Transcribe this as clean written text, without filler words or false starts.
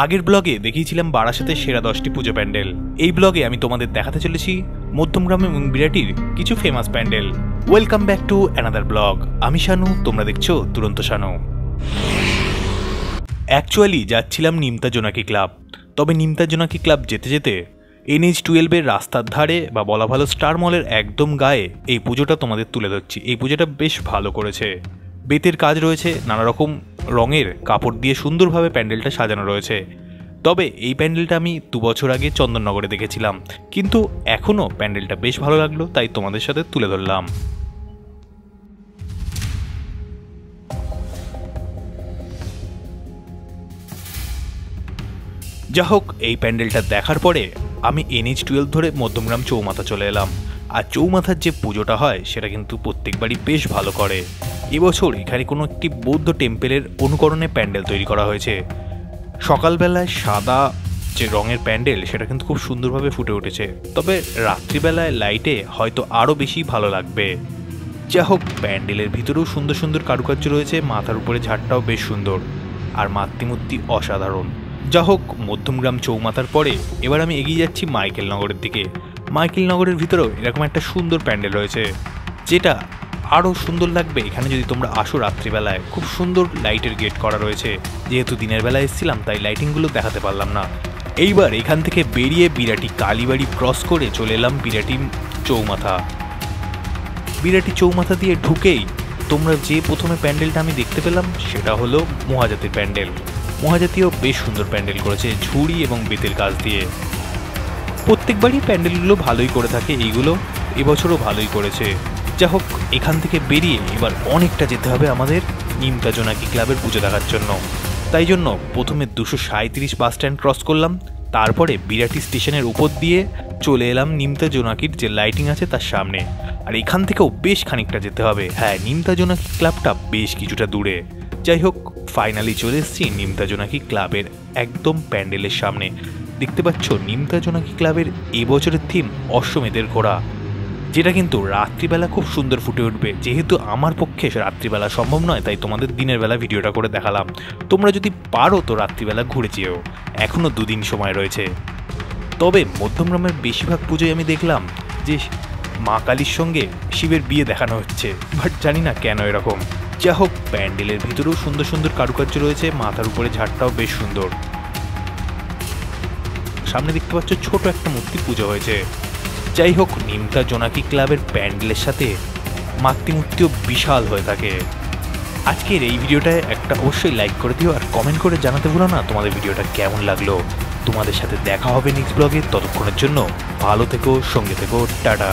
আগের ব্লগে দেখিয়েছিলাম বারাসাতের সেরা 10টি পুজো প্যান্ডেল। এই ব্লগে আমি তোমাদের দেখাতে চলেছি মধ্যমগ্রাম এবং বিরাটির কিছু famous pandal. Welcome back to another blog. আমি শানু, তোমরা দেখছো দুরন্ত শানু। অ্যাকচুয়ালি যাচ্ছিলাম নিমতা জোনাকি ক্লাব। তবে নিমতা জোনাকি ক্লাব যেতে যেতে NH-12 রাস্তার ধারে বা বলা ভালো স্টার মলের একদম গায়ে এই পুজোটা তোমাদের তুলে ধরছি। এই পুজোটা বেশ ভালো করেছে, বেতের কাজ রয়েছে, নানা রকম রঙের কাপড় দিয়ে সুন্দরভাবে প্যান্ডেলটা সাজানো রয়েছে। তবে এই প্যান্ডেলটা আমি 2 বছর আগে চন্দননগরে দেখেছিলাম, কিন্তু এখনও প্যান্ডেলটা বেশ ভালো লাগলো, তাই তোমাদের সাথে তুলে ধরলাম। যা হোক, এই প্যান্ডেলটা দেখার পরে আমি NH-12 ধরে মধ্যমগ্রাম চৌমাথা চলে এলাম। আর চৌমাথার যে পুজোটা হয় সেটা কিন্তু প্রত্যেকবারই বেশ ভালো করে। এবছর এখানে কোনো একটি বৌদ্ধ টেম্পেলের অনুকরণে প্যান্ডেল তৈরি করা হয়েছে। সকালবেলায় সাদা যে রঙের প্যান্ডেল সেটা কিন্তু খুব সুন্দরভাবে ফুটে উঠেছে, তবে রাত্রিবেলায় লাইটে হয়তো আরও বেশি ভালো লাগবে। যা হোক, প্যান্ডেলের ভিতরেও সুন্দর সুন্দর কারুকার্য রয়েছে, মাথার উপরে ঝাড়টাও বেশ সুন্দর, আর মাতৃমূর্তি অসাধারণ। যা হোক, মধ্যমগ্রাম চৌমাথার পরে এবার আমি এগিয়ে যাচ্ছি মাইকেলনগরের দিকে। মাইকেলনগরের ভিতরেও এরকম একটা সুন্দর প্যান্ডেল রয়েছে, যেটা আরও সুন্দর লাগবে এখানে যদি তোমরা আসো রাত্রিবেলায়। খুব সুন্দর লাইটের গেট করা রয়েছে। যেহেতু দিনের বেলায় এসেছিলাম তাই লাইটিংগুলো দেখাতে পারলাম না। এইবার এখান থেকে বেরিয়ে বিরাটি কালীবাড়ি ক্রস করে চলে এলাম বিরাটি চৌমাথা। বিরাটি চৌমাথা দিয়ে ঢুকেই তোমরা যে প্রথমে প্যান্ডেলটা আমি দেখতে পেলাম সেটা হলো মহাজাতির প্যান্ডেল। মহাজাতিও বেশ সুন্দর প্যান্ডেল করেছে ঝুড়ি এবং বেতের কাজ দিয়ে। প্রত্যেকবারই প্যান্ডেলগুলো ভালোই করে থাকে, এইগুলো এবছরও ভালোই করেছে। যা হোক, এখান থেকে বেরিয়ে এবার অনেকটা যেতে হবে আমাদের নিমতা জোনাকি ক্লাবের পুজো দেখার জন্য। তাই জন্য প্রথমে 237 বাস স্ট্যান্ড ক্রস করলাম, তারপরে বিরাটি স্টেশনের উপর দিয়ে চলে এলাম নিমতা জোনাকির যে লাইটিং আছে তার সামনে। আর এখান থেকেও বেশ খানিকটা যেতে হবে। হ্যাঁ, নিমতা জোনাকি ক্লাবটা বেশ কিছুটা দূরে। যাই হোক, ফাইনালি চলে এসেছি নিমতা জোনাকি ক্লাবের একদম প্যান্ডেলের সামনে। দেখতে পাচ্ছ নিমতা জোনাকি ক্লাবের এবছরের থিম অশ্বমেধের ঘোড়া, যেটা কিন্তু রাত্রিবেলা খুব সুন্দর ফুটে উঠবে। যেহেতু আমার পক্ষে রাত্রিবেলা সম্ভব নয়, তাই তোমাদের দিনের বেলা ভিডিওটা করে দেখালাম। তোমরা যদি পারো তো রাত্রিবেলা ঘুরে যেও, এখনও 2 দিন সময় রয়েছে। তবে মধ্যমগ্রামের বেশিরভাগ পুজোয় আমি দেখলাম যে মা কালীর সঙ্গে শিবের বিয়ে দেখানো হচ্ছে, বাট জানি না কেন এরকম। যা হোক, প্যান্ডেলের ভিতরেও সুন্দর সুন্দর কারুকার্য রয়েছে, মাথার উপরে ঝাড়টাও বেশ সুন্দর। সামনে দেখতে পাচ্ছ ছোট একটা মূর্তি পুজো হয়েছে। যাই হোক, নিমতা জোনাকি ক্লাবের প্যান্ডেলের সাথে মাতৃমূর্তিও বিশাল হয়ে থাকে। আজকের এই ভিডিওটায় একটা অবশ্যই লাইক করে দিও, আর কমেন্ট করে জানাতে ভুলো না তোমাদের ভিডিওটা কেমন লাগলো। তোমাদের সাথে দেখা হবে নেক্সট ব্লগে। ততক্ষণের জন্য ভালো থেকো, সঙ্গে থেকো, টাটা।